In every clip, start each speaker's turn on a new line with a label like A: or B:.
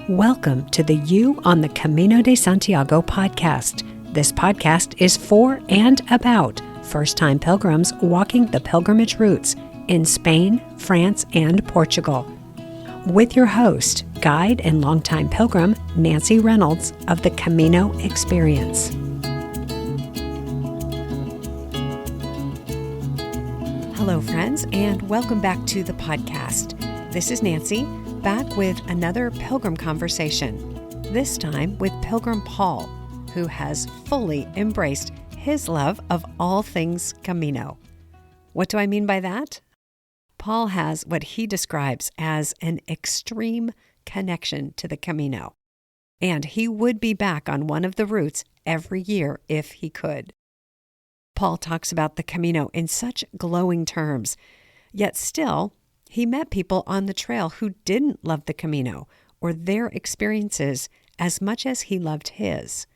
A: Welcome to the You on the Camino de Santiago podcast. This podcast is for and about first-time pilgrims walking the pilgrimage routes in Spain, France, and Portugal. With your host, guide and longtime pilgrim, Nancy Reynolds of the Camino Experience. Hello, friends, and welcome back to the podcast. This is Nancy, back with another pilgrim conversation, this time with Pilgrim Paul, who has fully embraced his love of all things Camino. What do I mean by that? Paul has what he describes as an extreme connection to the Camino, and he would be back on one of the routes every year if he could. Paul talks about the Camino in such glowing terms, yet still, he met people on the trail who didn't love the Camino or their experiences as much as he loved his.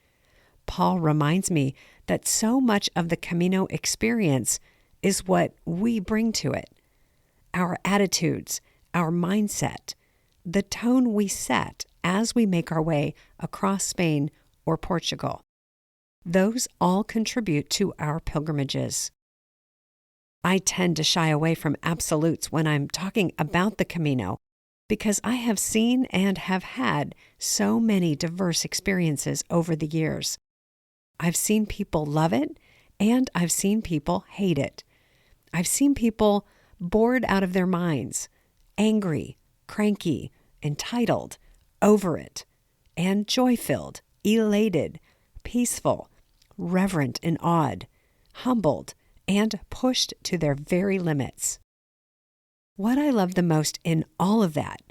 A: Paul reminds me that so much of the Camino experience is what we bring to it. Our attitudes, our mindset, the tone we set as we make our way across Spain or Portugal. Those all contribute to our pilgrimages. I tend to shy away from absolutes when I'm talking about the Camino because I have seen and have had so many diverse experiences over the years. I've seen people love it, and I've seen people hate it. I've seen people bored out of their minds, angry, cranky, entitled, over it, and joy-filled, elated, peaceful, reverent and awed, humbled, and pushed to their very limits. What I love the most in all of that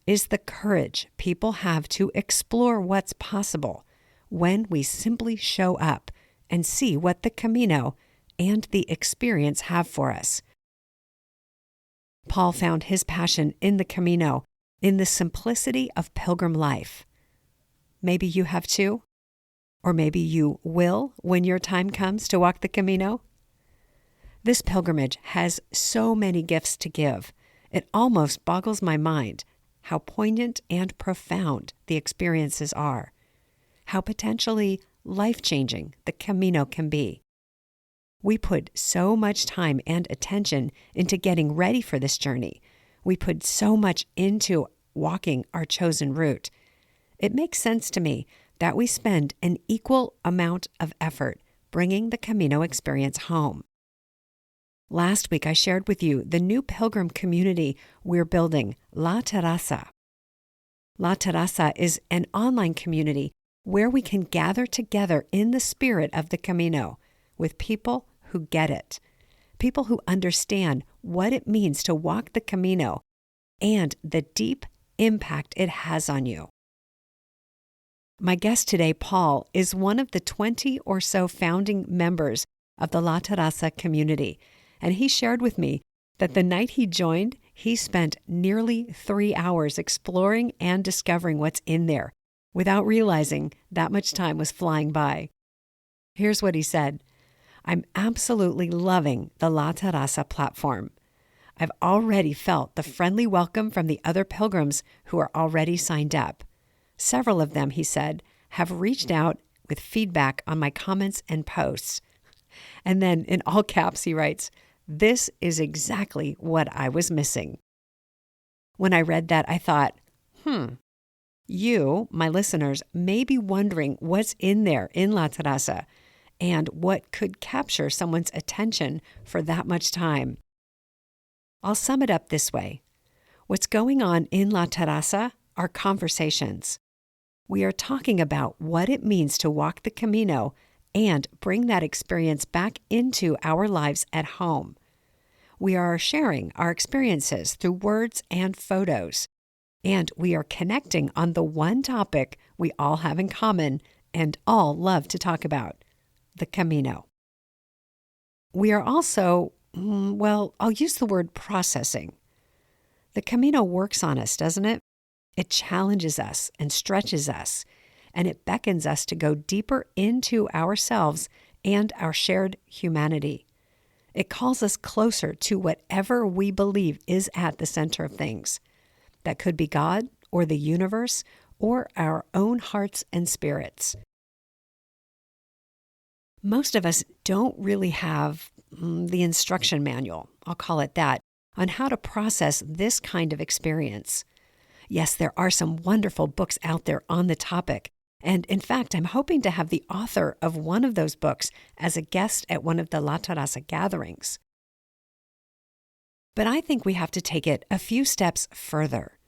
A: is the courage people have to explore what's possible when we simply show up and see what the Camino and the experience have for us. Paul found his passion in the Camino in the simplicity of pilgrim life. Maybe you have too, or maybe you will when your time comes to walk the Camino. This pilgrimage has so many gifts to give. It almost boggles my mind how poignant and profound the experiences are, how potentially life-changing the Camino can be. We put so much time and attention into getting ready for this journey. We put so much into walking our chosen route. It makes sense to me that we spend an equal amount of effort bringing the Camino experience home. Last week, I shared with you the new pilgrim community we're building, La Terraza. La Terraza is an online community where we can gather together in the spirit of the Camino with people who get it, people who understand what it means to walk the Camino and the deep impact it has on you. My guest today, Paul, is one of the 20 or so founding members of the La Terraza community, and he shared with me that the night he joined, he spent nearly 3 hours exploring and discovering what's in there without realizing that much time was flying by. Here's what he said. I'm absolutely loving the La Terraza platform. I've already felt the friendly welcome from the other pilgrims who are already signed up. Several of them, he said, have reached out with feedback on my comments and posts. And then in all caps, he writes, this is exactly what I was missing. When I read that, I thought, you, my listeners, may be wondering what's in there in La Terraza and what could capture someone's attention for that much time. I'll sum it up this way. What's going on in La Terraza are conversations. We are talking about what it means to walk the Camino and bring that experience back into our lives at home. We are sharing our experiences through words and photos, and we are connecting on the one topic we all have in common and all love to talk about, the Camino. We are also, I'll use the word processing. The Camino works on us, doesn't it? It challenges us and stretches us, and it beckons us to go deeper into ourselves and our shared humanity. It calls us closer to whatever we believe is at the center of things. That could be God or the universe or our own hearts and spirits. Most of us don't really have the instruction manual, I'll call it that, on how to process this kind of experience. Yes, there are some wonderful books out there on the topic. And in fact, I'm hoping to have the author of one of those books as a guest at one of the La Terraza gatherings. But I think we have to take it a few steps further.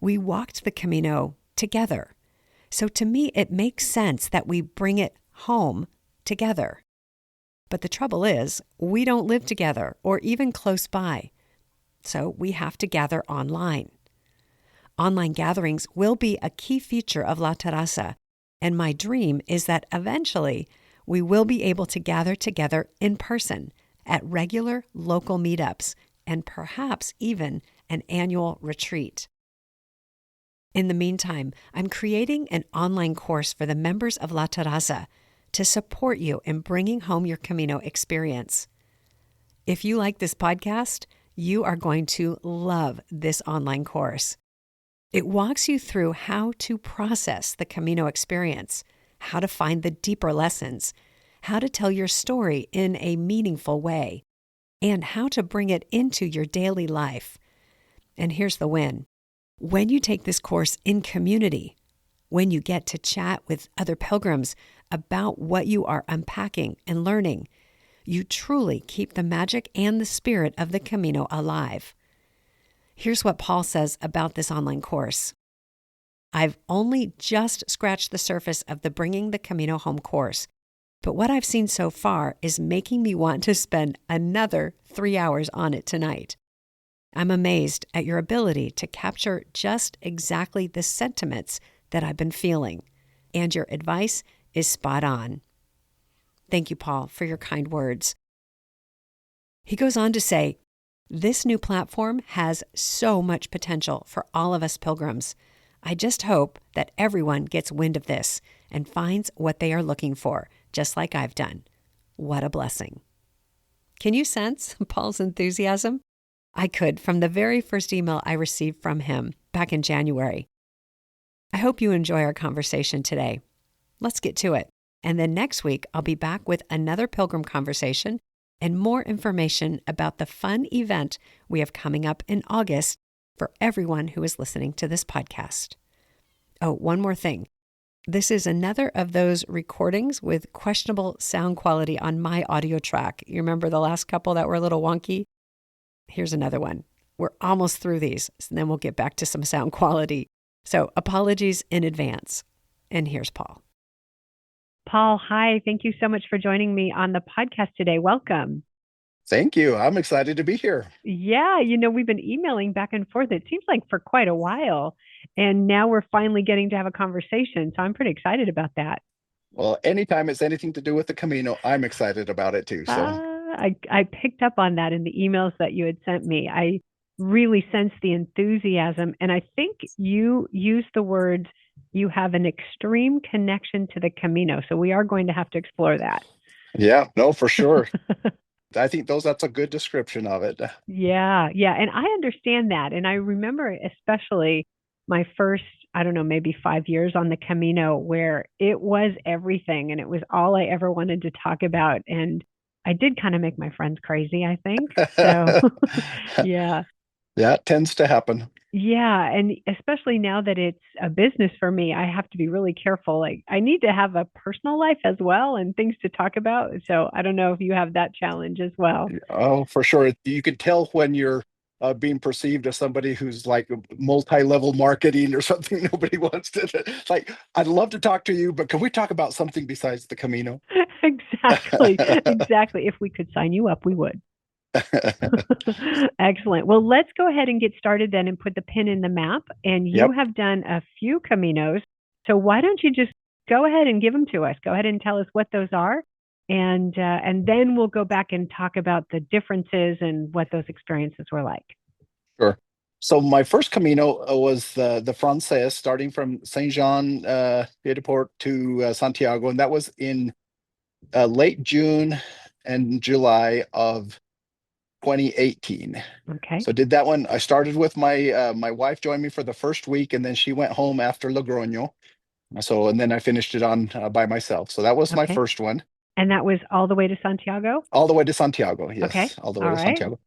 A: We walked the Camino together. So to me, it makes sense that we bring it home together. But the trouble is, we don't live together or even close by. So we have to gather online. Online gatherings will be a key feature of La Terraza, and my dream is that eventually we will be able to gather together in person at regular local meetups and perhaps even an annual retreat. In the meantime, I'm creating an online course for the members of La Terraza to support you in bringing home your Camino experience. If you like this podcast, you are going to love this online course. It walks you through how to process the Camino experience, how to find the deeper lessons, how to tell your story in a meaningful way, and how to bring it into your daily life. And here's the win. When you take this course in community, when you get to chat with other pilgrims about what you are unpacking and learning, you truly keep the magic and the spirit of the Camino alive. Here's what Paul says about this online course. I've only just scratched the surface of the Bringing the Camino Home course, but what I've seen so far is making me want to spend another 3 hours on it tonight. I'm amazed at your ability to capture just exactly the sentiments that I've been feeling, and your advice is spot on. Thank you, Paul, for your kind words. He goes on to say, this new platform has so much potential for all of us pilgrims. I just hope that everyone gets wind of this and finds what they are looking for, just like I've done. What a blessing. Can you sense Paul's enthusiasm? I could from the very first email I received from him back in January. I hope you enjoy our conversation today. Let's get to it. And then next week, I'll be back with another pilgrim conversation and more information about the fun event we have coming up in August for everyone who is listening to this podcast. Oh, one more thing. This is another of those recordings with questionable sound quality on my audio track. You remember the last couple that were a little wonky? Here's another one. We're almost through these, and then we'll get back to some sound quality. So apologies in advance. And here's Paul. Paul, hi. Thank you so much for joining me on the podcast today. Welcome.
B: Thank you. I'm excited to be here.
A: Yeah, we've been emailing back and forth. It seems like for quite a while. And now we're finally getting to have a conversation. So I'm pretty excited about that.
B: Well, anytime it's anything to do with the Camino, I'm excited about it too. So
A: I picked up on that in the emails that you had sent me. I really sensed the enthusiasm. And I think you used the words, you have an extreme connection to the Camino. So we are going to have to explore that.
B: Yeah, no, for sure. I think that's a good description of it.
A: Yeah. And I understand that. And I remember especially my first, I don't know, maybe 5 years on the Camino where it was everything and it was all I ever wanted to talk about. And I did kind of make my friends crazy, I think. So, yeah.
B: Yeah, it tends to happen.
A: Yeah, and especially now that it's a business for me, I have to be really careful. Like I need to have a personal life as well and things to talk about. So I don't know if you have that challenge as well.
B: Oh, for sure. You can tell when you're being perceived as somebody who's like multi-level marketing or something. Nobody wants to. Like, I'd love to talk to you, but can we talk about something besides the Camino?
A: Exactly. If we could sign you up, we would. Excellent. Well, let's go ahead and get started then and put the pin in the map. And you
B: Yep.
A: have done a few Caminos. So why don't you just go ahead and give them to us? Go ahead and tell us what those are. And then we'll go back and talk about the differences and what those experiences were like.
B: Sure. So my first Camino was the Frances, starting from Saint Jean Pied de Port to Santiago, and that was in late June and July of 2018.
A: Okay.
B: So did that one. I started with my wife joined me for the first week, and then she went home after Logroño. So and then I finished it on by myself. So that was my
A: Okay.
B: first one,
A: And that was all the way to Santiago?
B: all the way to Santiago.
A: Okay.
B: Yes, all the way
A: All
B: to
A: right.
B: Santiago.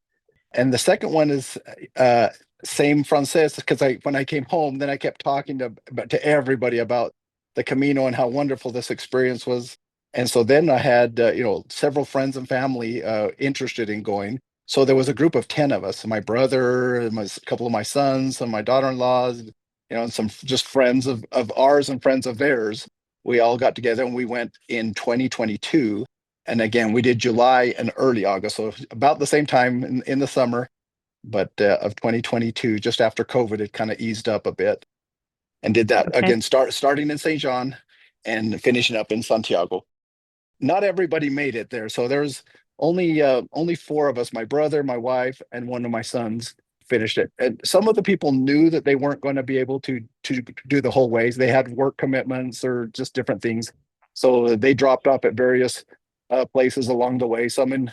B: And the second one is uh, same Frances, because I when I came home, then I kept talking to everybody about the Camino and how wonderful this experience was. And so then I had several friends and family interested in going. So there was a group of 10 of us, my brother, and a couple of my sons, and my daughter-in-laws, and some just friends of ours and friends of theirs. We all got together and we went in 2022. And again, we did July and early August, so about the same time in the summer, but of 2022, just after COVID, it kind of eased up a bit, and did that
A: Okay.
B: again, starting in Saint John and finishing up in Santiago. Not everybody made it there, so there's only four of us: my brother, my wife, and one of my sons finished it. And some of the people knew that they weren't going to be able to do the whole ways. They had work commitments or just different things, so they dropped off at various places along the way. Some in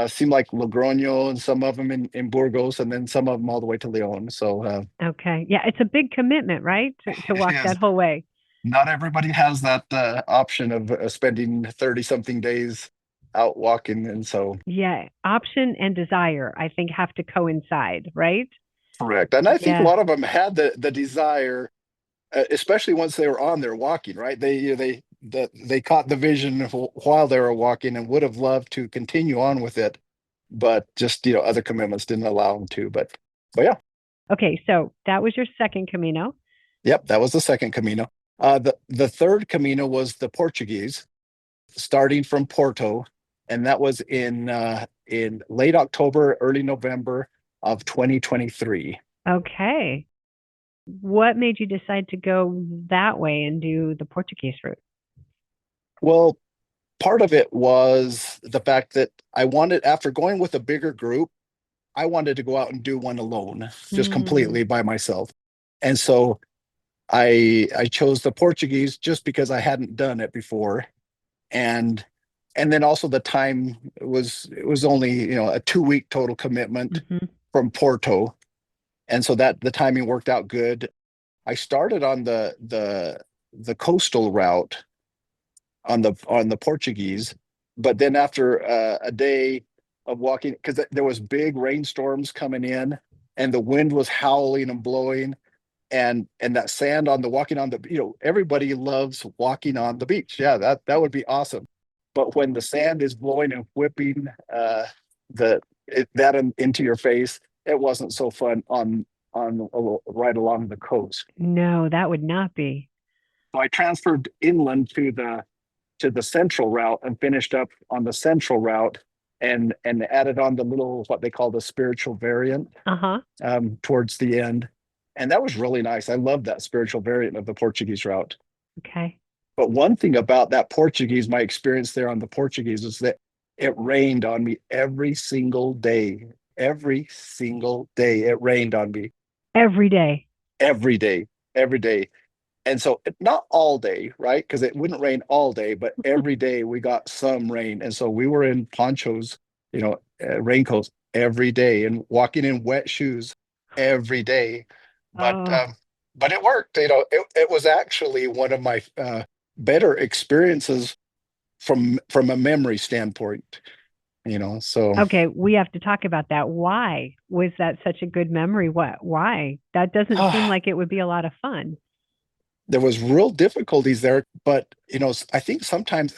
B: seemed like Logroño, and some of them in Burgos, and then some of them all the way to Leon. So
A: Okay. Yeah, it's a big commitment, right? To
B: it
A: walk
B: is.
A: that whole way.
B: Not everybody has that option of spending 30 something days out walking. And so,
A: Yeah, option and desire, I think, have to coincide, right?
B: correct. And I think a
A: Yeah.
B: lot of them had the desire, especially once they were on there walking, right? They caught the vision while they were walking and would have loved to continue on with it, but just, other commitments didn't allow them to. But yeah,
A: Okay, so that was your second Camino.
B: yep, that was the second Camino. The third Camino was the Portuguese, starting from Porto, and that was in late October, early November of 2023.
A: Okay. What made you decide to go that way and do the Portuguese route?
B: Well, part of it was the fact that I wanted, after going with a bigger group, I wanted to go out and do one alone, just
A: Mm,
B: completely by myself. And so I chose the Portuguese just because I hadn't done it before. And and then also the time it was only, a 2 week total commitment
A: hmm.
B: from Porto. And so that the timing worked out good. I started on the coastal route on the Portuguese, but then after a day of walking, because there was big rainstorms coming in, and the wind was howling and blowing, and that sand on the walking on the, everybody loves walking on the beach. Yeah, that would be awesome. But when the sand is blowing and whipping that into your face, it wasn't so fun right along the coast.
A: No, that would not be.
B: So I transferred inland to the central route and finished up on the central route, and added on the little, what they call the spiritual variant,
A: Uh-huh.
B: towards the end. And that was really nice. I love that spiritual variant of the Portuguese route.
A: Okay.
B: But one thing about that Portuguese, my experience there on the Portuguese, is that it rained on me every single day. Every single day it rained on me.
A: Every day.
B: Every day. Every day. And so not all day, right? Because it wouldn't rain all day, but every day we got some rain. And so we were in ponchos, raincoats every day, and walking in wet shoes every day. But
A: Oh,
B: um, but it worked. It was actually one of my better experiences from a memory standpoint. So
A: okay. We have to talk about that. Why was that such a good memory? What? Why? That doesn't seem like it would be a lot of fun.
B: there was real difficulties there. But I think sometimes,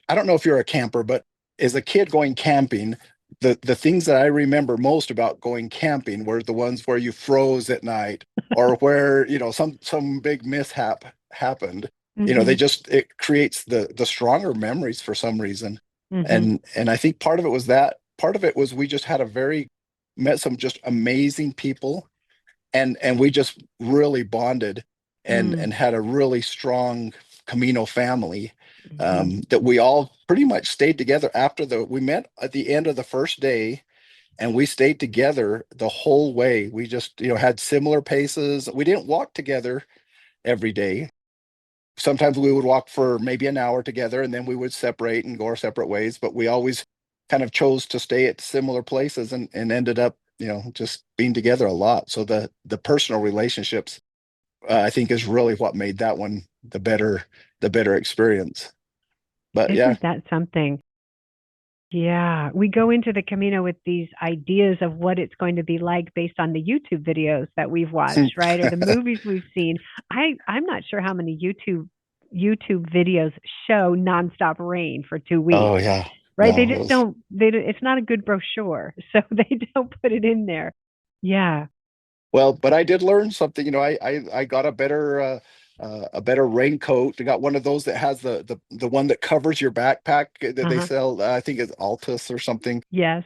B: I don't know if you're a camper, but as a kid going camping, the things that I remember most about going camping were the ones where you froze at night, or where, some big mishap happened.
A: Hmm.
B: It creates the stronger memories for some reason.
A: Hmm.
B: And I think part of it was that. Part of it was we just met some just amazing people, and we just really bonded, and had a really strong Camino family,
A: Mm-hmm.
B: that we all pretty much stayed together after we met at the end of the first day, and we stayed together the whole way. We just, had similar paces. We didn't walk together every day. Sometimes we would walk for maybe an hour together, and then we would separate and go our separate ways, but we always kind of chose to stay at similar places and ended up, just being together a lot. So the personal relationships, I think, is really what made that one the better experience. But yeah.
A: Isn't that something? Yeah, we go into the Camino with these ideas of what it's going to be like based on the YouTube videos that we've watched, right? Or the movies we've seen. I'm not sure how many YouTube videos show nonstop rain for 2 weeks,
B: Oh yeah.
A: right? They
B: No, it
A: just
B: was.
A: don't it's not a good brochure, so they don't put it in there. Yeah.
B: Well, but I did learn something. I got a better raincoat. I got one of those that has the one that covers your backpack that they
A: Uh-huh.
B: sell. I think it's Altus or something.
A: Yes.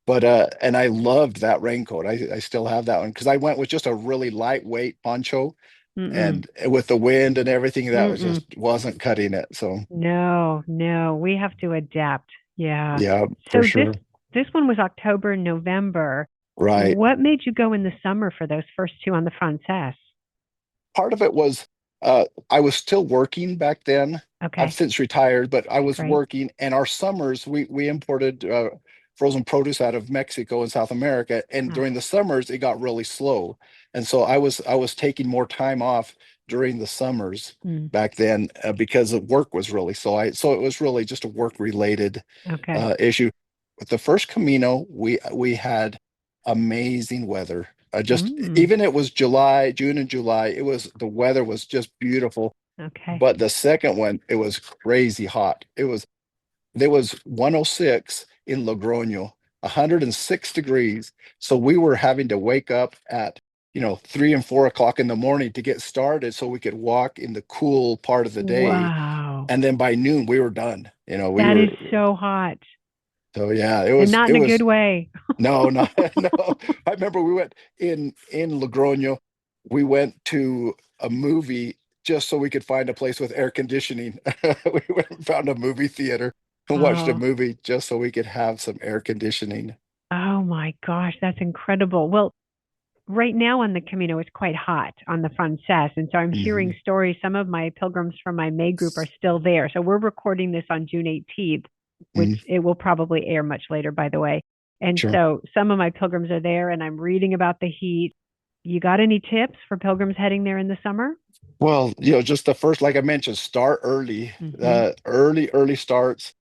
B: But and I loved that raincoat. I still have that one because I went with just a really lightweight poncho,
A: Mm-mm.
B: and with the wind and everything, that was
A: Mm-mm.
B: just wasn't cutting it. So
A: No, no, we have to adapt. Yeah.
B: yeah, for
A: So this
B: sure.
A: this one was October, November.
B: Right.
A: What made you go in the summer for those first two on the Frances?
B: Part of it was I was still working back then. I've
A: Okay,
B: since retired, but I was
A: great.
B: working, and our summers we imported frozen produce out of Mexico and South America, and
A: Ah,
B: during the summers it got really slow, and so I was taking more time off during the summers
A: mm,
B: back then because the work was really slow. So it was really just a work related
A: okay.
B: issue. With the first Camino, we had amazing weather. Just
A: Mm,
B: even it was July, June and July, the weather was just beautiful.
A: okay.
B: But the second one, it was crazy hot. There was 106 in Logroño, 106 degrees. So we were having to wake up at 3 and 4 o'clock in the morning to get started so we could walk in the cool part of the day.
A: Wow.
B: And then by noon we were done. We
A: That is
B: were
A: so hot
B: so yeah, it
A: and
B: was
A: not
B: it
A: in a good
B: was
A: way.
B: no, no, no. I remember we went in Logroño. We went to a movie just so we could find a place with air conditioning. We went and found a movie theater and watched a
A: Oh,
B: movie just so we could have some air conditioning.
A: oh my gosh, that's incredible. Well, right now on the Camino, it's quite hot on the Frances. And so I'm hearing
B: Hmm.
A: stories. Some of my pilgrims from my May group are still there. So we're recording this on June 18th, which
B: Hmm.
A: it will probably air much later, by the way. And
B: Sure.
A: so some of my pilgrims are there, and I'm reading about the heat. You got any tips for pilgrims heading there in the summer?
B: Well, just the first, like I mentioned, start early.
A: Mm-hmm.
B: Early starts.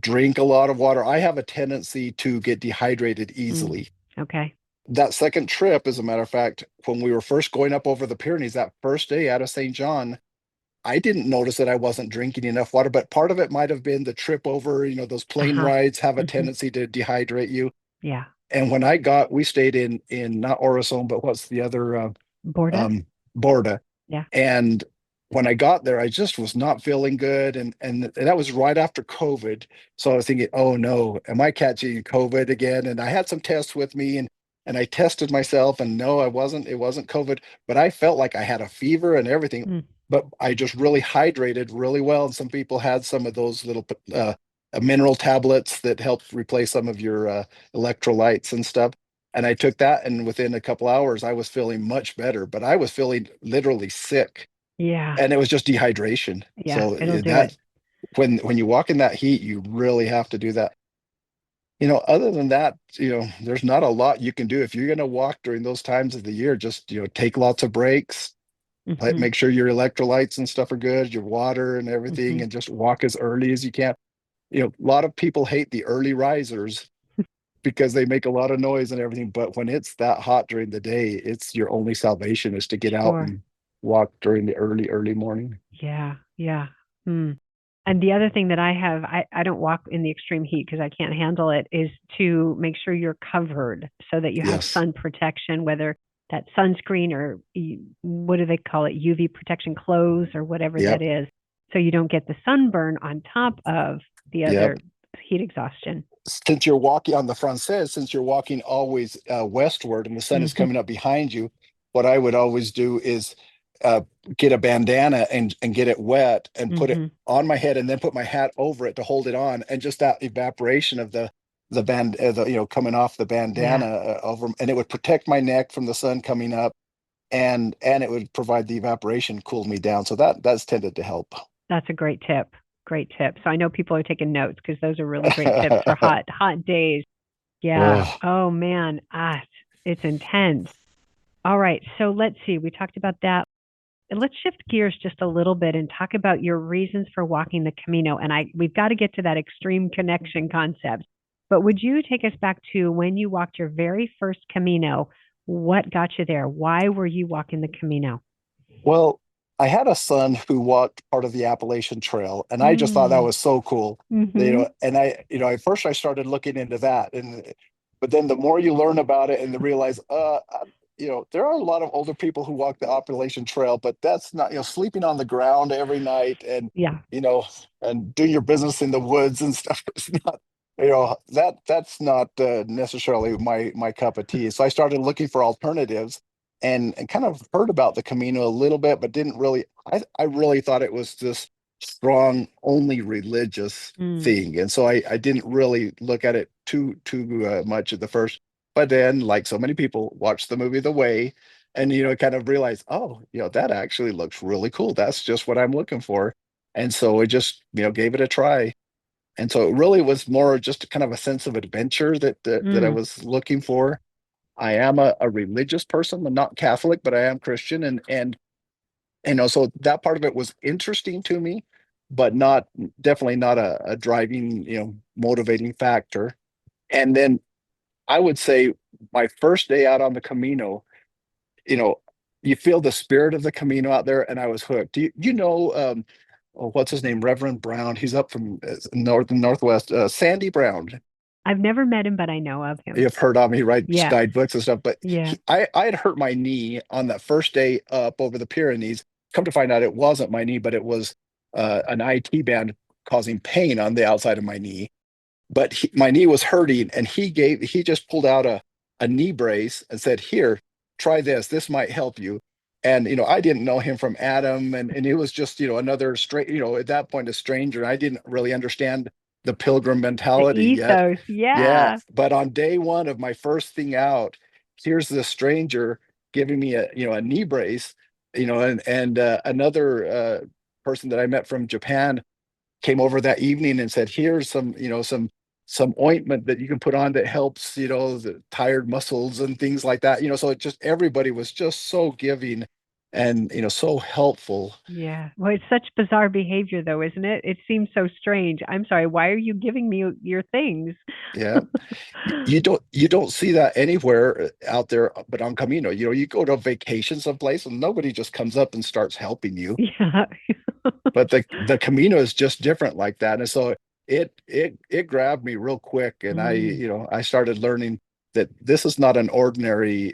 B: Drink a lot of water. I have a tendency to get dehydrated
A: Mm.
B: easily.
A: Okay.
B: That second trip, as a matter of fact, when we were first going up over the Pyrenees, that first day out of St. John, I didn't notice that I wasn't drinking enough water, but part of it might have been the trip over. Those plane
A: Uh-huh.
B: rides have a
A: Mm-hmm.
B: tendency to dehydrate you.
A: Yeah.
B: And we stayed in not Orison, but what's the other
A: Borda?
B: um Borda.
A: Yeah.
B: And when I got there, I just was not feeling good. And that was right after COVID. So I was thinking, oh no, am I catching COVID again? And I had some tests with me and I tested myself and no, it wasn't COVID, but I felt like I had a fever and everything.
A: Mm.
B: But I just really hydrated really well. And some people had some of those little mineral tablets that help replace some of your electrolytes and stuff. And I took that, and within a couple hours, I was feeling much better, but I was feeling literally sick,
A: Yeah.
B: and it was just dehydration.
A: Yeah.
B: So
A: It'll do it.
B: that when you walk in that heat, you really have to do that. Other than that, there's not a lot you can do if you're going to walk during those times of the year. Just take lots of breaks,
A: Mm-hmm.
B: make sure your electrolytes and stuff are good, your water and
A: Mm-hmm.
B: everything, and just walk as early as you can. A lot of people hate the early risers because they make a lot of noise and everything. But when it's that hot during the day, it's your only salvation is to get out
A: Sure.
B: and walk during the early morning.
A: Yeah. Yeah. Hmm. And the other thing that I don't walk in the extreme heat because I can't handle it, is to make sure you're covered so that you have
B: Yes.
A: sun protection, whether that's sunscreen or what do they call it, UV protection clothes or whatever that
B: Yep.
A: is, so you don't get the sunburn on top of the
B: Yep.
A: other heat exhaustion.
B: Since you're walking on the Frances, since you're walking always westward and the sun is
A: Hmm.
B: coming up behind you, what I would always do is uh, get a bandana and get it wet and put it
A: Hmm.
B: on my head and then put my hat over it to hold it on, and just that evaporation of the band, coming off the bandana
A: Yeah,
B: over, and it would protect my neck from the sun coming up, and it would provide the evaporation, cool me down. So that's tended to help.
A: that's a great tip. great tips. So I know people are taking notes because those are really great tips for hot days. Yeah.
B: Oh,
A: Oh man, it's intense. All right. So let's see. We talked about that. And let's shift gears just a little bit and talk about your reasons for walking the Camino. And we've got to get to that extreme connection concept. But would you take us back to when you walked your very first Camino? What got you there? Why were you walking the Camino?
B: well, I had a son who walked part of the Appalachian Trail, and I just thought that
A: Mm.
B: was so cool.
A: Mm-hmm.
B: And at first I started looking into that, but then the more you learn about it and realize, there are a lot of older people who walk the Appalachian Trail, but that's not, sleeping on the ground every night and,
A: Yeah.
B: you know, and doing your business in the woods and stuff is not, that's not necessarily my cup of tea. So I started looking for alternatives and kind of heard about the Camino a little bit, but didn't really. I really thought it was this strong, only religious
A: Mm.
B: thing, and so I didn't really look at it too much at the first. But then, like so many people, watched the movie The Way, and kind of realized, oh, that actually looks really cool. That's just what I'm looking for, and so I just gave it a try. And so it really was more just kind of a sense of adventure that I
A: Mm.
B: was looking for. I am a religious person. I'm not Catholic, but I am Christian, and so that part of it was interesting to me, but not definitely not a driving, motivating factor. And then I would say my first day out on the Camino, you know, you feel the spirit of the Camino out there, and I was hooked. Do you know what's his name? Reverend Brown. He's up from northwest. Sandy Brown.
A: I've never met him, but I know of him.
B: You've heard of me, right?
A: Yes.
B: Guide books and stuff. But
A: Yeah.
B: I had hurt my knee on that first day up over the Pyrenees. Come to find out, it wasn't my knee, but it was an IT band causing pain on the outside of my knee. But my knee was hurting, and he just pulled out a knee brace and said, "Here, try this. This might help you." And I didn't know him from Adam, and it was just another straight at that point a stranger. I didn't really understand the pilgrim
A: The
B: mentality yet.
A: ethos.
B: Yeah,
A: Yeah.
B: but on day one of my first thing out, here's this stranger giving me a knee brace, and another person that I met from Japan came over that evening and said, "Here's some ointment that you can put on that helps, the tired muscles and things like that." So it just everybody was just so giving and so helpful.
A: Yeah. Well, it's such bizarre behavior, though, isn't it? It seems so strange. I'm sorry. Why are you giving me your things?
B: Yeah. You don't see that anywhere out there but on Camino. You go to vacation someplace and nobody just comes up and starts helping you.
A: Yeah.
B: But the Camino is just different like that. And so it grabbed me real quick, and
A: Mm.
B: I started learning that this is not an ordinary,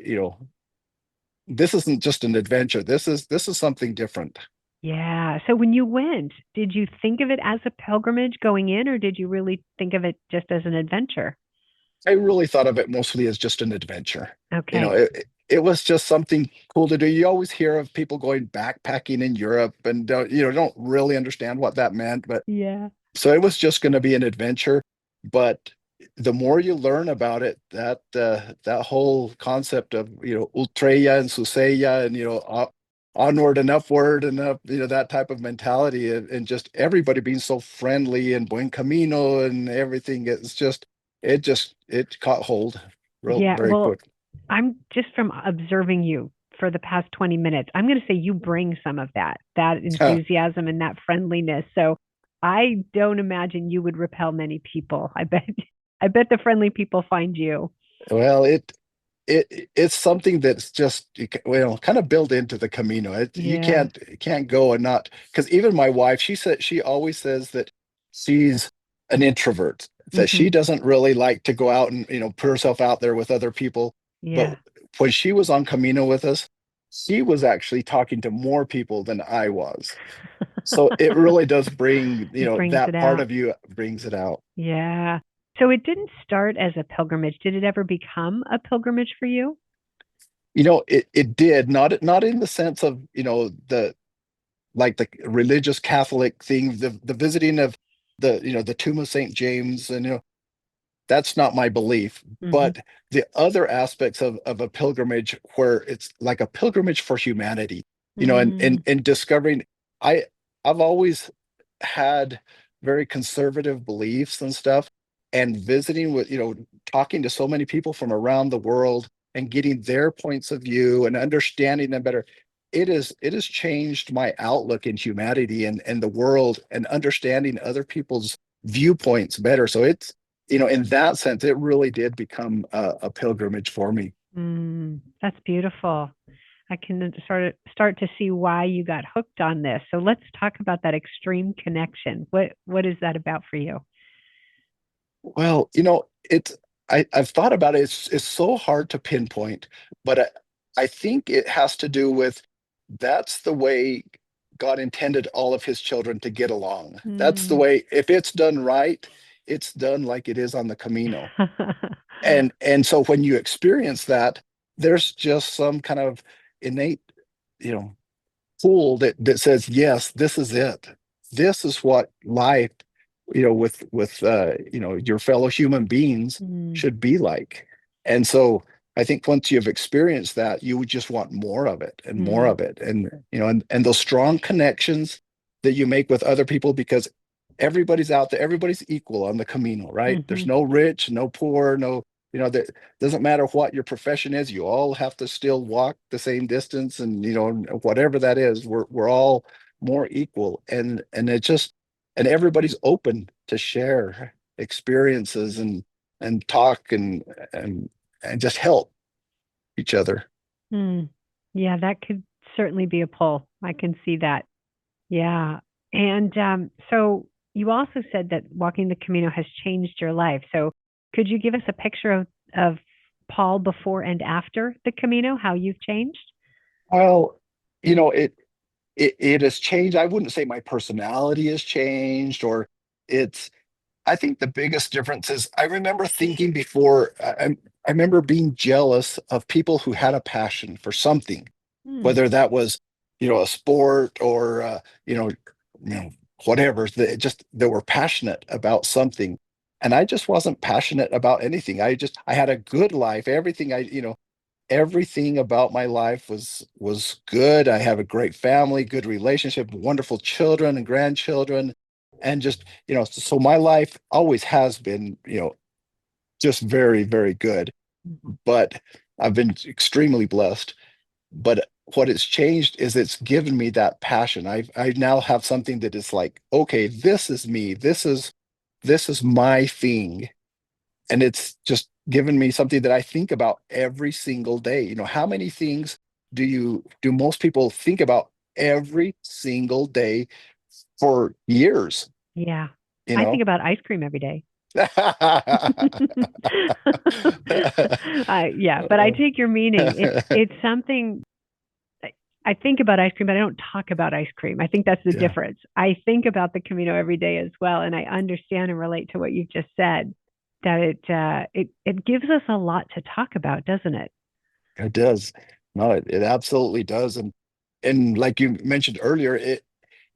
B: this isn't just an adventure. This is something different.
A: Yeah. So when you went, did you think of it as a pilgrimage going in, or did you really think of it just as an adventure?
B: I really thought of it mostly as just an adventure.
A: Okay.
B: It was just something cool to do. You always hear of people going backpacking in Europe and don't really understand what that meant, but
A: Yeah.
B: so it was just going to be an adventure. But the more you learn about it, that whole concept of ultreya and suseya and onward and upward and up, that type of mentality, and just everybody being so friendly and buen camino and everything. It caught hold real
A: Yeah.
B: very
A: Well,
B: quick.
A: I'm just from observing you for the past 20 minutes. I'm going to say you bring some of that enthusiasm and that friendliness. So I don't imagine you would repel many people. I bet the friendly people find you.
B: Well, it's something that's just kind of built into the Camino. You
A: Yeah.
B: can't go and not, because even my wife, she always says that she's an introvert, that she
A: Hmm.
B: doesn't really like to go out and put herself out there with other people. But
A: Yeah.
B: when she was on Camino with us, she was actually talking to more people than I was. So it really does bring,
A: It brings
B: that
A: it
B: part
A: out.
B: of you brings it out.
A: Yeah. So it didn't start as a pilgrimage. Did it ever become a pilgrimage for you?
B: It did not in the sense of the like the religious Catholic thing, the visiting of the tomb of Saint James, and that's not my belief.
A: Hmm.
B: But the other aspects of a pilgrimage, where it's like a pilgrimage for humanity, and
A: Mm.
B: discovering, I I've always had very conservative beliefs and stuff, and visiting with, talking to so many people from around the world and getting their points of view and understanding them better, it has changed my outlook in humanity and the world, and understanding other people's viewpoints better. So it's, in that sense, it really did become a pilgrimage for me.
A: That's beautiful. I can sort of start to see why you got hooked on this. So let's talk about that extreme connection. What is that about for you?
B: Well, I've thought about it. It's so hard to pinpoint, but I think it has to do with, that's the way God intended all of his children to get along. That's the
A: Mm.
B: way, if it's done right, it's done like it is on the Camino. And so when you experience that, there's just some kind of innate, you know, pool that says, yes, this is it. This is what life, with your fellow human beings
A: Mm,
B: should be like. And so I think once you've experienced that, you would just want more of it and more
A: mm,
B: of it. And those strong connections that you make with other people, because everybody's out there, everybody's equal on the Camino, right? There's
A: hmm
B: no rich, no poor, no, that doesn't matter what your profession is, you all have to still walk the same distance, and whatever that is, we're all more equal. And it just, and everybody's open to share experiences and talk and and just help each other.
A: mm. Yeah, that could certainly be a pull. I can see that. Yeah. And so you also said that walking the Camino has changed your life. So could you give us a picture of Paul before and after the Camino, how you've changed?
B: Well, it has changed. I wouldn't say my personality has changed, or it's, I think the biggest difference is, I remember thinking before, I remember being jealous of people who had a passion for something,
A: Hmm.
B: whether that was, a sport, or, you know, whatever, that were passionate about something. And I just wasn't passionate about anything. I had a good life. Everything about my life was good. I have a great family, good relationship, wonderful children and grandchildren, and just, so my life always has been, just very, very good. But I've been extremely blessed. But what it's changed is, it's given me that passion. I now have something that is like, okay, this is me. This is my thing. And it's just given me something that I think about every single day. How many things do most people think about every single day for years,
A: Yeah.
B: you
A: I think
B: know?
A: about ice cream every day. Yeah, but I
B: Uh,
A: take your meaning. It's something I I think about ice cream, but I don't talk about ice cream. I think that's the
B: yeah,
A: difference. I think about the Camino every day as well, and I understand and relate to what you've just said. That it gives us a lot to talk about, doesn't it?
B: it does. No, it absolutely does. And like you mentioned earlier,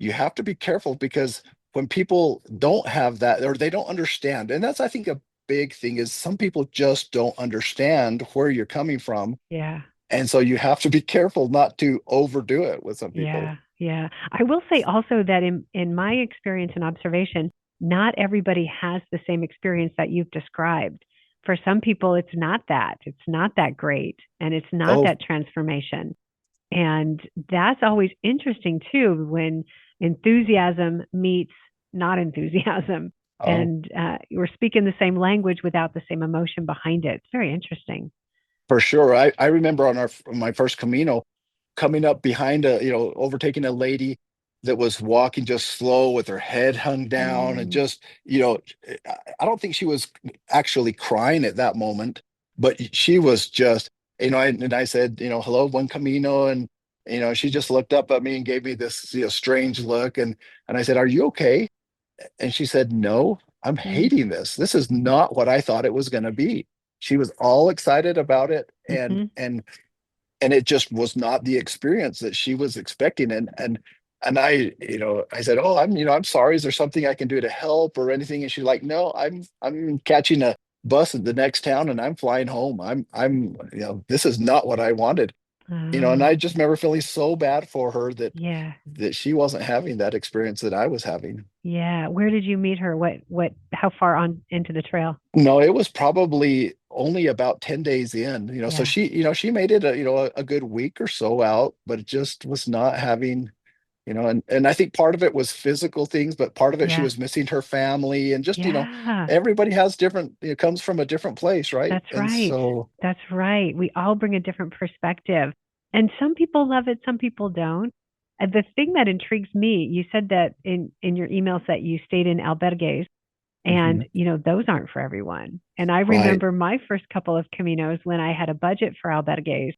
B: you have to be careful, because when people don't have that, or they don't understand, and that's, I think, a big thing, is some people just don't understand where you're coming from.
A: Yeah.
B: And so you have to be careful not to overdo it with some people.
A: Yeah, yeah. I will say also that in my experience and observation, not everybody has the same experience that you've described. For some people, it's not that. It's not that great, and it's not
B: Oh,
A: that transformation. And that's always interesting too, when enthusiasm meets not enthusiasm,
B: oh,
A: and we're speaking the same language without the same emotion behind it. It's very interesting.
B: for sure. I remember on my first Camino, coming up behind overtaking a lady that was walking just slow with her head hung down, and
A: Mm,
B: just, I don't think she was actually crying at that moment, but she was just, and I said, hello, buen Camino. And, she just looked up at me and gave me this, strange look. And I said, are you okay? And she said, no, I'm
A: mm,
B: hating this. This is not what I thought it was going to be. She was all excited about it, and
A: hmm
B: and it just was not the experience that she was expecting. And I said, oh, I'm sorry, is there something I can do to help or anything? And she's like, no, I'm catching a bus at the next town, and I'm flying home. I'm this is not what I wanted. And I
A: Oh,
B: just remember feeling so bad for her
A: yeah.
B: that she wasn't having that experience that I was having.
A: Yeah. Where did you meet her? How far on into the trail?
B: No, it was probably only about 10 days in, so
A: Yeah.
B: she made it a good week or so out, but it just was not having, and I think part of it was physical things, but part of it she
A: Yeah.
B: was missing her family and just,
A: Yeah.
B: everybody has different, it comes from a different place, right?
A: That's
B: And
A: right.
B: so
A: That's right. We all bring a different perspective. And some people love it, some people don't. And the thing that intrigues me, you said that in your emails that you stayed in albergues, and
B: mhm,
A: those aren't for everyone. And I
B: right.
A: remember my first couple of Caminos when I had a budget for albergues,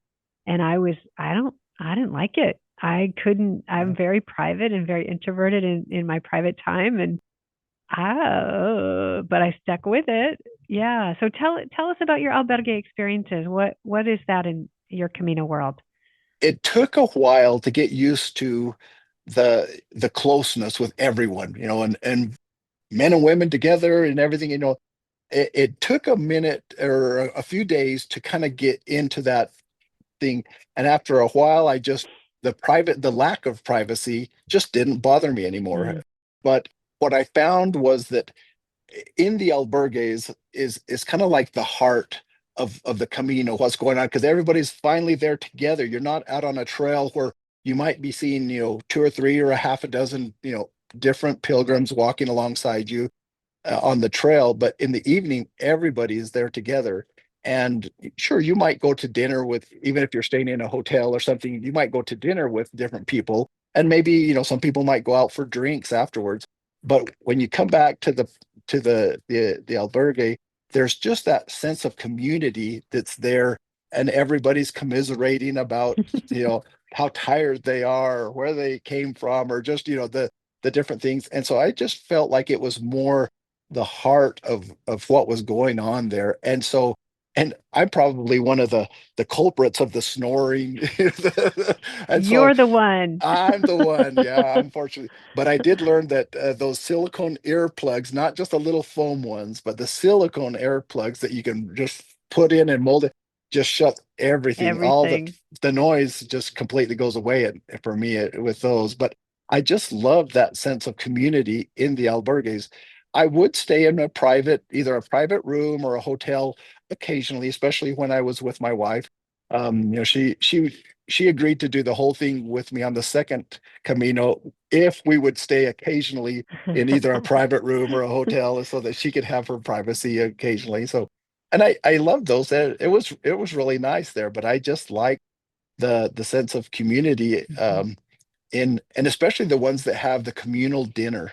A: and I didn't like it. I couldn't. I'm
B: Yeah.
A: very private and very introverted in my private time, and but I stuck with it. Yeah. So tell us about your albergue experiences. What is that in your Camino world?
B: It took a while to get used to the closeness with everyone, and men and women together and everything, it took a minute or a few days to kind of get into that thing. And after a while, the lack of privacy just didn't bother me anymore.
A: Mm.
B: But what I found was that in the albergues is kind of like the heart of the Camino, what's going on, because everybody's finally there together. You're not out on a trail where you might be seeing, two or three or a half a dozen, different pilgrims walking alongside you on the trail, but in the evening, everybody is there together. And sure, you might go to dinner with, even if you're staying in a hotel or something, you might go to dinner with different people. And maybe, some people might go out for drinks afterwards. But when you come back to the albergue, there's just that sense of community that's there, and everybody's commiserating about, how tired they are, or where they came from, or just, the different things. And so I just felt like it was more the heart of what was going on there. And I'm probably one of the culprits of the snoring. And so
A: You're the one.
B: I'm the one, yeah, unfortunately. But I did learn that those silicone earplugs, not just the little foam ones, but the silicone earplugs that you can just put in and mold it, just shut everything. All
A: Everything.
B: the noise just completely goes away for me with those. But I just love that sense of community in the albergues. I would stay in either a private room or a hotel occasionally, especially when I was with my wife. She agreed to do the whole thing with me on the second Camino if we would stay occasionally in either a private room or a hotel, so that she could have her privacy occasionally. So, and I love those. It was really nice there, but I just like the sense of community,
A: Hmm.
B: and especially the ones that have the communal dinner.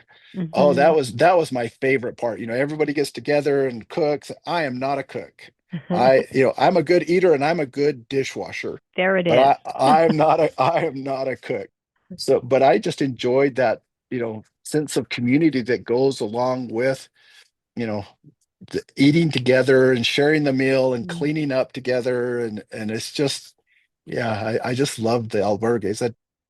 B: Oh, that
A: Hmm.
B: was that was my favorite part. Everybody gets together and cooks. I am not a cook. I'm a good eater and I'm a good dishwasher,
A: There it
B: but
A: is.
B: I am not a cook. So, but I just enjoyed that, sense of community that goes along with, you know, eating together and sharing the meal and
A: Mm.
B: cleaning up together, and it's just, yeah, I just love the albergues.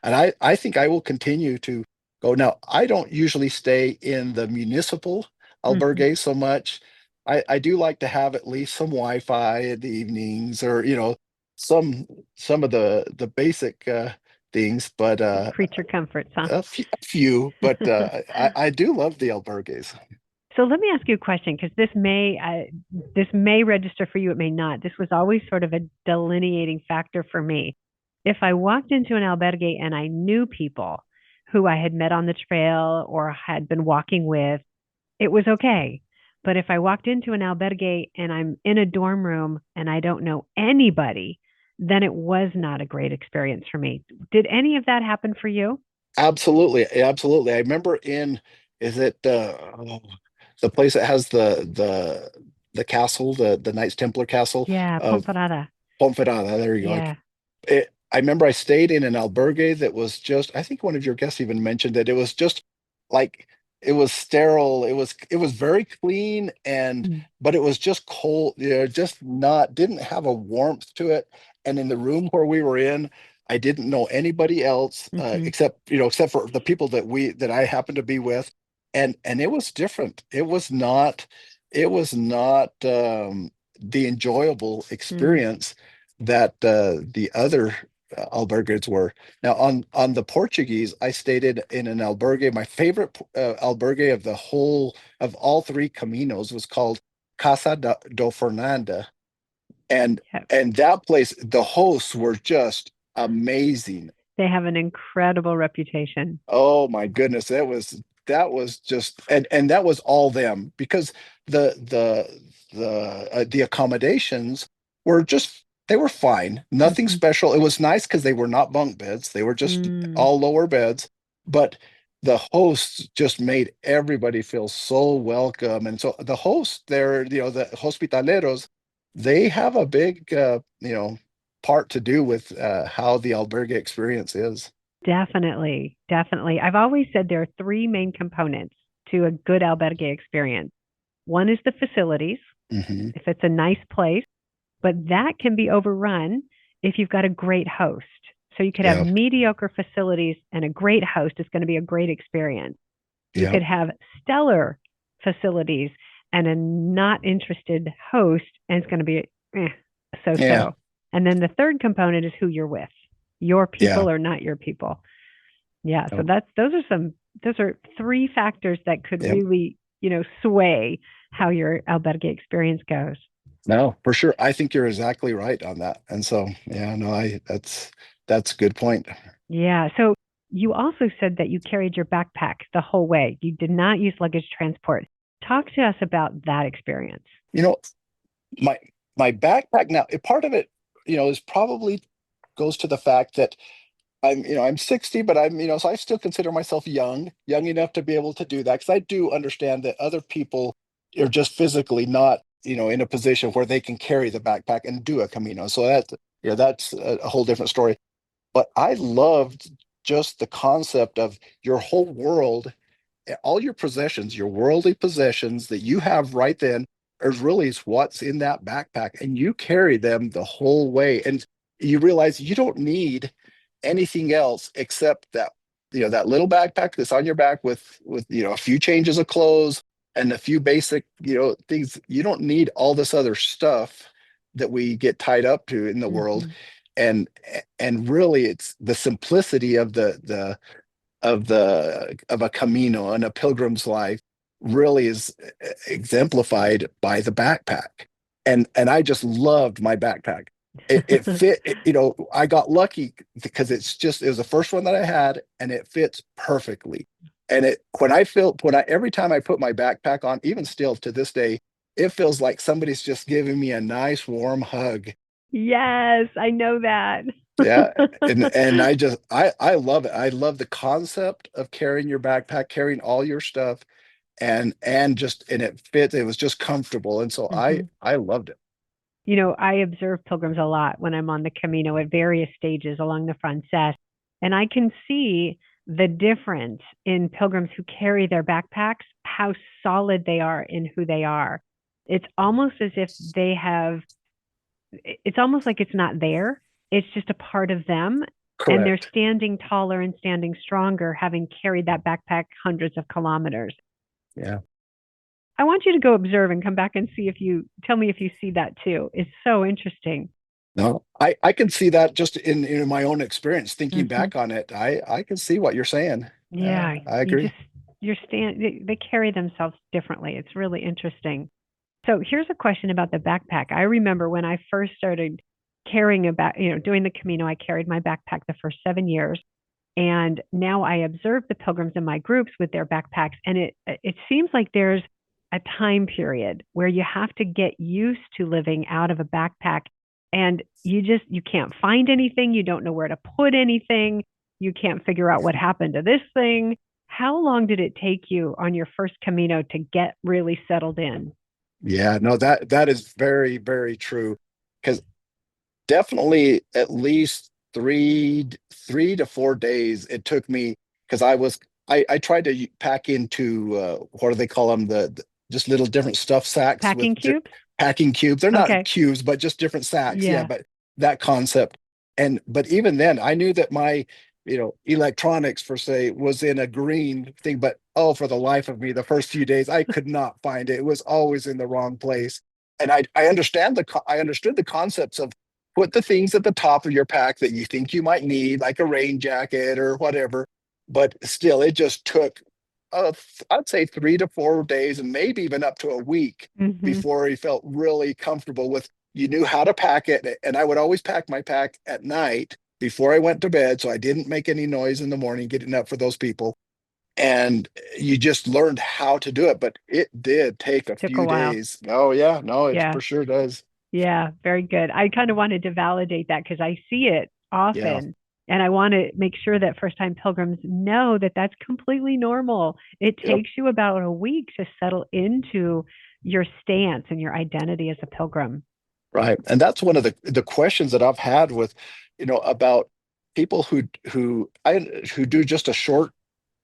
B: And I think I will continue to go. Now, I don't usually stay in the municipal
A: Hmm.
B: albergues so much. I do like to have at least some Wi-Fi in the evenings, or some some of the basic things, but
A: Creature comforts, huh?
B: a few, but I do love the albergues.
A: So let me ask you a question because this may register for you, it may not. This was always sort of a delineating factor for me. If I walked into an albergue and I knew people who I had met on the trail or had been walking with, it was okay. But if I walked into an albergue and I'm in a dorm room and I don't know anybody, then it was not a great experience for me. Did any of that happen for you?
B: Absolutely, absolutely. I remember is it the place that has the castle, the Knights Templar castle
A: Yeah,
B: of
A: Pomparada.
B: Ponferrada. There you go.
A: Yeah.
B: I remember I stayed in an albergue that was just, I think one of your guests even mentioned that it was just like, it was sterile. It was very clean,
A: Mm.
B: but it was just cold, just not, didn't have a warmth to it. And in the room where we were in, I didn't know anybody else,
A: Hmm.
B: except for the people that I happened to be with. And it was different. It was not the enjoyable
A: Mm.
B: experience that the other albergues were. Now on the Portuguese, I stayed in an albergue. My favorite albergue of the whole of all three Caminos was called do Fernanda, and
A: Yep.
B: that place, the hosts were just amazing.
A: They have an incredible reputation.
B: Oh my goodness, that was just, and that was all them, because the accommodations were just, they were fine, nothing
A: Hmm.
B: special. It was nice because they were not bunk beds, they were just
A: Mm,
B: all lower beds, but the hosts just made everybody feel so welcome. And so the hosts there, the hospitaleros, they have a big part to do with how the albergue experience is.
A: definitely, definitely. I've always said there are three main components to a good albergue experience. One is the facilities,
B: Hmm.
A: if it's a nice place, but that can be overrun if you've got a great host. So you could have
B: Yeah.
A: mediocre facilities and a great host. It's going to be a great experience. You
B: Yeah.
A: could have stellar facilities and a not interested host, and it's going to be so
B: Yeah.
A: so. And then the third component is who you're with, your
B: Yeah.
A: people or not your people. Yeah. So
B: No.
A: those are three factors that could
B: Yeah.
A: really, sway how your albergue experience goes.
B: No, for sure. I think you're exactly right on that. And so, yeah, no, that's a good point.
A: Yeah. So you also said that you carried your backpack the whole way. You did not use luggage transport. Talk to us about that experience.
B: You know, my my backpack now, part of it, is probably goes to the fact that I'm 60, but so I still consider myself young enough to be able to do that, because I do understand that other people are just physically not, in a position where they can carry the backpack and do a Camino. So that's a whole different story. But I loved just the concept of your whole world, all your possessions, your worldly possessions that you have right then, is really is what's in that backpack, and you carry them the whole way. And you realize you don't need anything else except that little backpack that's on your back with a few changes of clothes and a few basic things. You don't need all this other stuff that we get tied up to in the world.
A: Hmm.
B: And really, it's the simplicity of a Camino and a pilgrim's life really is exemplified by the backpack. And I just loved my backpack. It fit, I got lucky because it was the first one that I had, and it fits perfectly. And every time I put my backpack on, even still to this day, it feels like somebody's just giving me a nice warm hug.
A: Yes, I know that.
B: Yeah, and I love it. I love the concept of carrying your backpack, carrying all your stuff, and it fit. It was just comfortable, and so I
A: Hmm.
B: I loved it.
A: I observe pilgrims a lot when I'm on the Camino at various stages along the Frances, and I can see the difference in pilgrims who carry their backpacks, how solid they are in who they are. It's almost as if it's almost like it's not there. It's just a part of them. And they're
B: Correct.
A: standing taller and standing stronger, having carried that backpack hundreds of kilometers.
B: Yeah.
A: I want you to go observe and come back and see if you tell me if you see that too. It's so interesting.
B: No, I can see that just in my own experience. Thinking
A: Hmm.
B: back on it, I can see what you're saying. Yeah,
A: Yeah,
B: I
A: you
B: agree.
A: just they carry themselves differently. It's really interesting. So here's a question about the backpack. I remember when I first started carrying a back, doing the Camino, I carried my backpack the first 7 years. And now I observe the pilgrims in my groups with their backpacks. And it seems like there's a time period where you have to get used to living out of a backpack, and you can't find anything, you don't know where to put anything, you can't figure out what happened to this thing. How long did it take you on your first Camino to get really settled in?
B: Yeah, no, that is very, very true. Because definitely at least three to 4 days it took me, because I tried to pack into what do they call them, just little different stuff sacks with
A: Packing cubes?
B: packing cubes. They're not
A: Okay.
B: cubes, but just different sacks. Yeah,
A: Yeah.
B: but that concept. But even then I knew that my electronics, for say, was in a green thing, but oh, for the life of me, the first few days I could not find it. It was always in the wrong place. And I understood the concepts of put the things at the top of your pack that you think you might need, like a rain jacket or whatever. But still, it just took, I'd say 3 to 4 days, and maybe even up to a week
A: Hmm.
B: before he felt really comfortable with. You knew how to pack it, and I would always pack my pack at night before I went to bed, so I didn't make any noise in the morning getting up for those people. And you just learned how to do it, but it did take a
A: Took a
B: few
A: while.
B: days. Oh yeah, no, it
A: Yeah.
B: for sure does.
A: Yeah. Very good. I kind of wanted to validate that because I see it
B: Yeah,
A: often. And I want to make sure that first time pilgrims know that that's completely normal. It
B: yep.
A: takes you about a week to settle into your stance and your identity as a pilgrim.
B: Right. And that's one of the questions that I've had with, about people who do just a short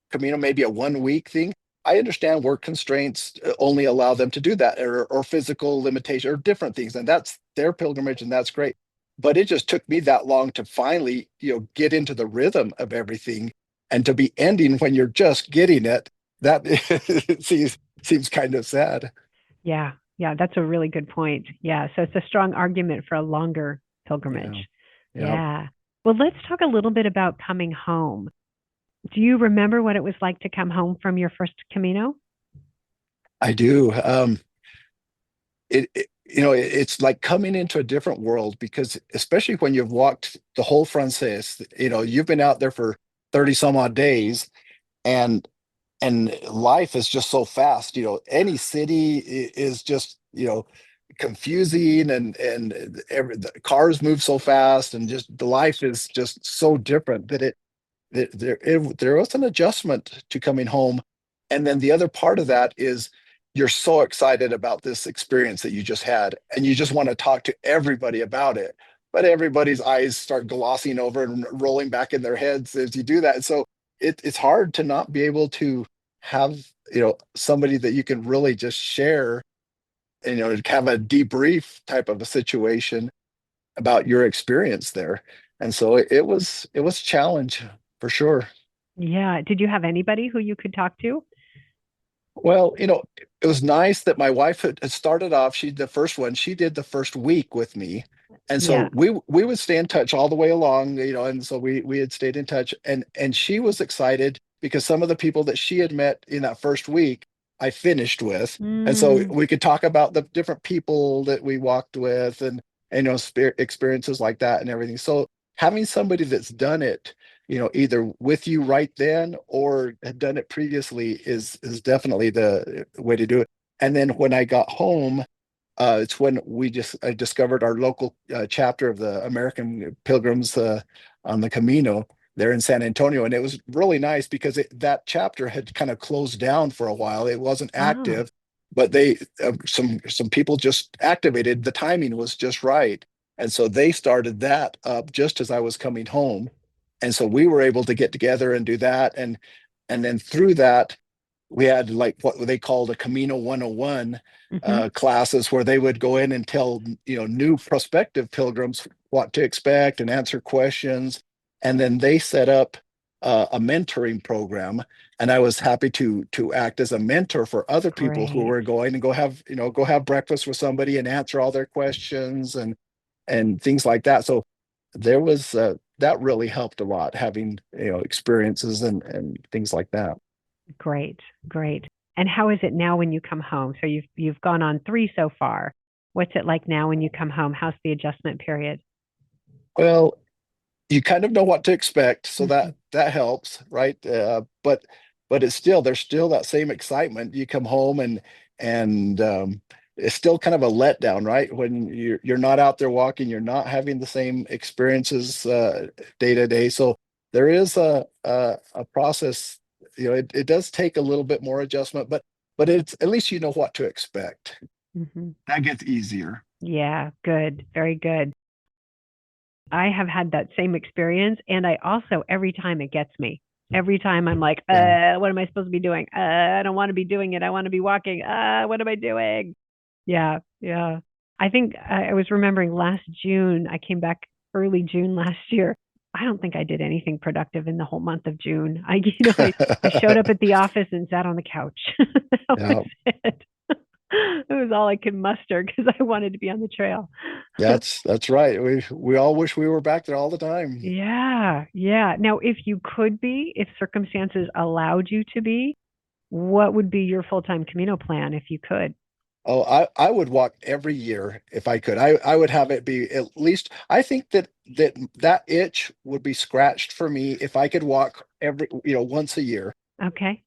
B: Camino, maybe a 1 week thing. I understand work constraints only allow them to do that, or physical limitation or different things. And that's their pilgrimage, and that's great. But it just took me that long to finally, get into the rhythm of everything, and to be ending when you're just getting it. That seems kind of sad.
A: Yeah. Yeah. That's a really good point. Yeah. So it's a strong argument for a longer
B: Yeah.
A: pilgrimage.
B: Yeah.
A: Yeah. Well, let's talk a little bit about coming home. Do you remember what it was like to come home from your first Camino?
B: I do. It's like coming into a different world, because especially when you've walked the whole Frances, you've been out there for 30 some odd days, and life is just so fast. Any city is just, confusing, and the cars move so fast, and just the life is just so different that there was an adjustment to coming home. And then the other part of that is you're so excited about this experience that you just had, and you just want to talk to everybody about it. But everybody's eyes start glossing over and rolling back in their heads as you do that. So it's hard to not be able to have, somebody that you can really just share, and have a debrief type of a situation about your experience there. And so it was a challenge for sure.
A: Yeah. Did you have anybody who you could talk to?
B: Well, it was nice that my wife had started off. She the first one. She did the first week with me, and
A: Yeah.
B: so we would stay in touch all the way along. And so we had stayed in touch, and she was excited because some of the people that she had met in that first week, I finished with, and so
A: Mm,
B: we could talk about the different people that we walked with, and experiences like that and everything. So having somebody that's done it, either with you right then or had done it previously, is definitely the way to do it. And then when I got home, it's when I discovered our local chapter of the American Pilgrims on the Camino there in San Antonio, and it was really nice because that chapter had kind of closed down for a while. It wasn't
A: oh,
B: active, but they some people just activated. The timing was just right, and so they started that up just as I was coming home, and so we were able to get together and do that, and then through that we had like what they called a Camino 101
A: hmm,
B: classes, where they would go in and tell new prospective pilgrims what to expect and answer questions. And then they set up a mentoring program, and I was happy to act as a mentor for other people who
A: great.
B: were going and go have breakfast with somebody and answer all their questions, and things like that. So there was that really helped a lot, having experiences and things like that.
A: Great. Great. And how is it now when you come home? So you've gone on three so far. What's it like now when you come home? How's the adjustment period?
B: Well, you kind of know what to expect, so
A: Hmm.
B: that helps, right? But there's still that same excitement. You come home, and it's still kind of a letdown, right? When you're not out there walking, you're not having the same experiences day to day. So there is a process. It does take a little bit more adjustment, but it's at least you know what to expect.
A: Hmm.
B: That gets easier.
A: Yeah, good. Very good. I have had that same experience. And I also, every time it gets me, every time I'm like,
B: Yeah.
A: what am I supposed to be doing? I don't want to be doing it. I want to be walking. What am I doing? Yeah, yeah. I think I was remembering last June, I came back early June last year. I don't think I did anything productive in the whole month of June. I showed up at the office and sat on the couch. That was
B: Yeah.
A: it. It was all I could muster because I wanted to be on the trail.
B: That's right. We all wish we were back there all the time.
A: Yeah, yeah. Now, if you could be, if circumstances allowed you to be, what would be your full-time Camino plan if you could?
B: Oh, I would walk every year if I could. I would have it be at least, I think that itch would be scratched for me if I could walk once a year.
A: Okay.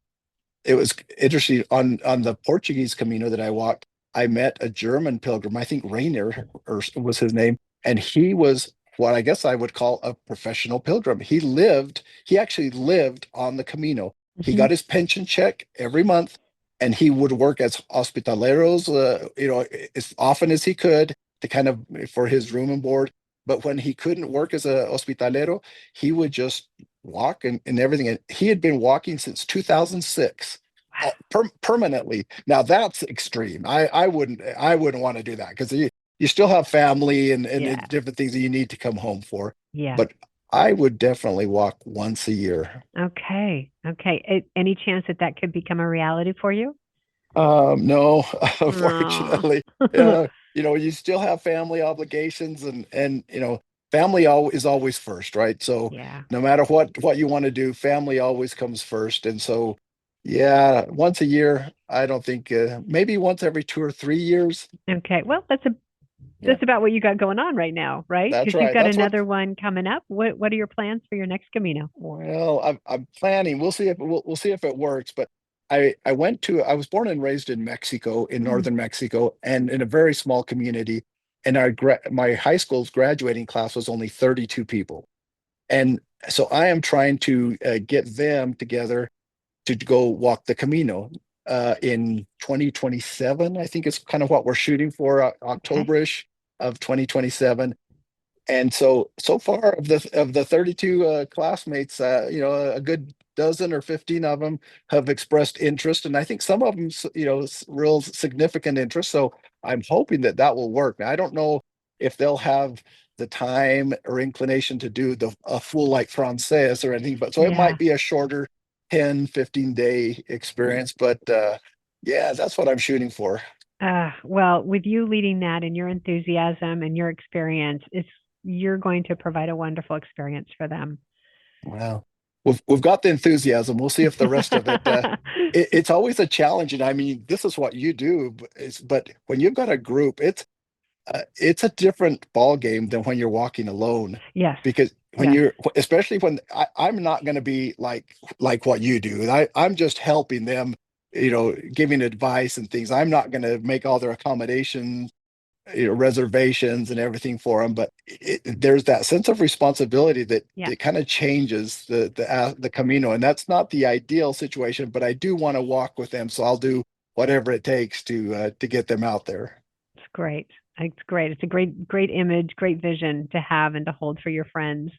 B: It was interesting on the Portuguese Camino that I walked. I met a German pilgrim, I think Rainer or was his name, and he was what I guess I would call a professional pilgrim. He actually lived on the Camino. He
A: Hmm.
B: got his pension check every month, and he would work as hospitaleros, as often as he could to kind of for his room and board. But when he couldn't work as a hospitalero, he would just walk and everything. And he had been walking since 2006 permanently. Now that's extreme. I wouldn't want to do that because you still have family and
A: Yeah.
B: different things that you need to come home for.
A: Yeah.
B: But I would definitely walk once a year.
A: Okay. Okay. Any chance that that could become a reality for you?
B: No,
A: Oh.
B: unfortunately, you still have family obligations and family is always first, right? So
A: Yeah.
B: no matter what you want to do, family always comes first. And so, yeah, once a year, I don't think maybe once every 2 or 3 years.
A: Okay. Well,
B: Yeah,
A: that's about what you got going on right now, right?
B: that's
A: Because you've
B: right.
A: got
B: That's what.
A: another one coming up. What are your plans for your next Camino?
B: Well, I'm planning. We'll see if it works. But I was born and raised in Mexico, in
A: Hmm.
B: northern Mexico, and in a very small community. And my high school's graduating class was only 32 people. And so I am trying to get them together to go walk the Camino in 2027. I think it's kind of what we're shooting for,
A: Okay.
B: Octoberish of 2027. And so far of the 32 classmates, a good dozen or 15 of them have expressed interest, and I think some of them, real significant interest. So I'm hoping that will work. Now, I don't know if they'll have the time or inclination to do the a full like Frances or anything, but so it might
A: Yeah.
B: be a shorter 10-15 day experience. But yeah, that's what I'm shooting for.
A: Well, with you leading that and your enthusiasm and your experience, you're going to provide a wonderful experience for them.
B: Wow. We've got the enthusiasm. We'll see if the rest of it, it's always a challenge. And I mean, this is what you do, but when you've got a group, it's a different ball game than when you're walking alone.
A: Yes.
B: Because when
A: Yes.
B: especially when I'm not going to be like what you do. I'm just helping them, giving advice and things. I'm not going to make all their accommodations, reservations and everything for them. But there's that sense of responsibility that
A: Yeah.
B: that kind of changes the Camino, and that's not the ideal situation. But I do want to walk with them, so I'll do whatever it takes to get them out there.
A: It's great. It's great. It's a great image, great vision to have and to hold for your friends.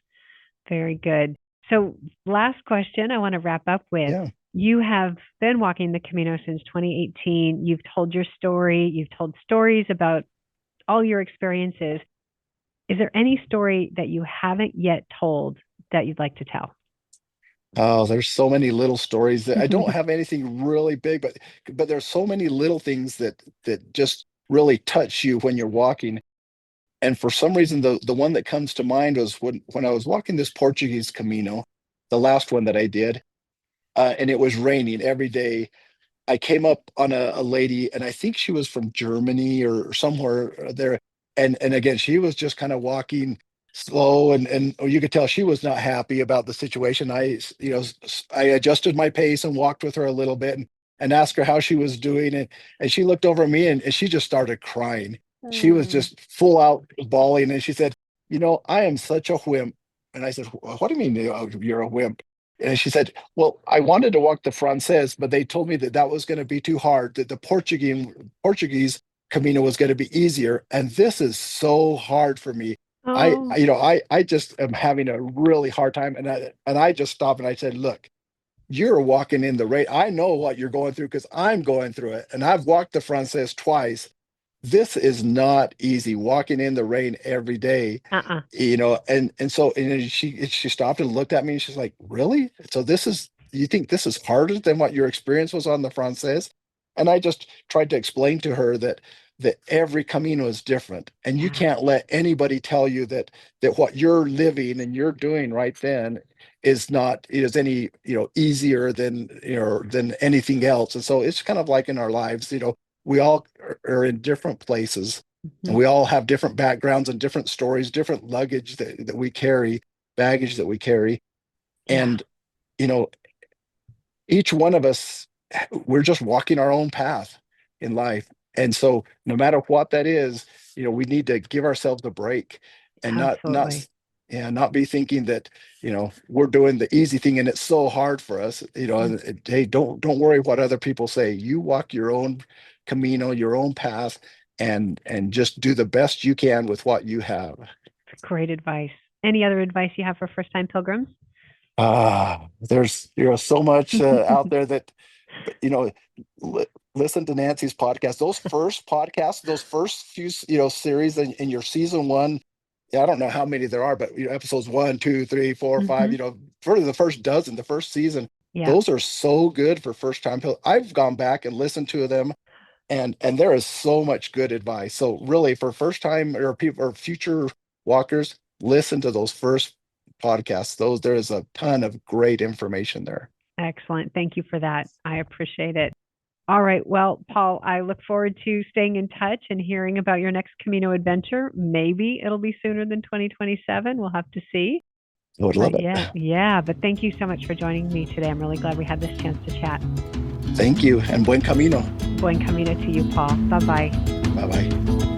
A: Very good. So, last question I want to wrap up with.
B: Yeah.
A: You have been walking the Camino since 2018. You've told your story. You've told stories about all your experiences. Is there any story that you haven't yet told that you'd like to tell?
B: Oh, there's so many little stories that I don't have anything really big, but there's so many little things that just really touch you when you're walking. And for some reason, the one that comes to mind was when I was walking this Portuguese Camino, the last one that I did, and it was raining every day. I came up on a lady, and I think she was from Germany or somewhere there. And again, she was just kind of walking slow, and you could tell she was not happy about the situation. I adjusted my pace and walked with her a little bit and asked her how she was doing, and she looked over at me and she just started crying. She was
A: Mm.
B: just full out bawling, and she said, I am such a wimp. And I said, what do you mean you're a wimp? And she said, well, I wanted to walk the Frances, but they told me that was going to be too hard, that the Portuguese Camino was going to be easier. And this is so hard for me.
A: Oh,
B: I just am having a really hard time. And I just stopped and I said, look, you're walking in the rain. I know what you're going through because I'm going through it. And I've walked the Frances twice. This is not easy walking in the rain every day,
A: uh-uh.
B: and she stopped and looked at me and she's like, really? So you think this is harder than what your experience was on the Frances? And I just tried to explain to her that every Camino is different, and you
A: Yeah,
B: can't let anybody tell you that what you're living and you're doing right then is any easier than than anything else. And so it's kind of like in our lives, we all are in different places, and
A: hmm,
B: we all have different backgrounds and different stories, different luggage that we carry, baggage that we carry.
A: yeah,
B: And you know each one of us, we're just walking our own path in life. And so no matter what that is, we need to give ourselves a break, and
A: absolutely.
B: not be thinking that, we're doing the easy thing and it's so hard for us,
A: Mm,
B: and, hey, don't worry what other people say. You walk your own Camino, your own path, and just do the best you can with what you have.
A: great advice. Any other advice you have for first-time pilgrims?
B: There's so much out there that, but li- listen to Nancy's podcast. Those first podcasts, those first few series in your season one. Yeah, I don't know how many there are, but episodes one, two, three, four, five.
A: Hmm.
B: For the first dozen, the first season,
A: Yeah,
B: those are so good for first time. I've gone back and listened to them, and there is so much good advice. So really, for first time or people or future walkers, listen to those first podcasts. There is a ton of great information there.
A: excellent. Thank you for that. I appreciate it. All right. Well, Paul, I look forward to staying in touch and hearing about your next Camino adventure. Maybe it'll be sooner than 2027. We'll have to see.
B: I would love
A: But
B: it.
A: yeah, yeah. But thank you so much for joining me today. I'm really glad we had this chance to chat.
B: Thank you, and buen camino.
A: Buen Camino to you, Paul. Bye bye.
B: Bye bye.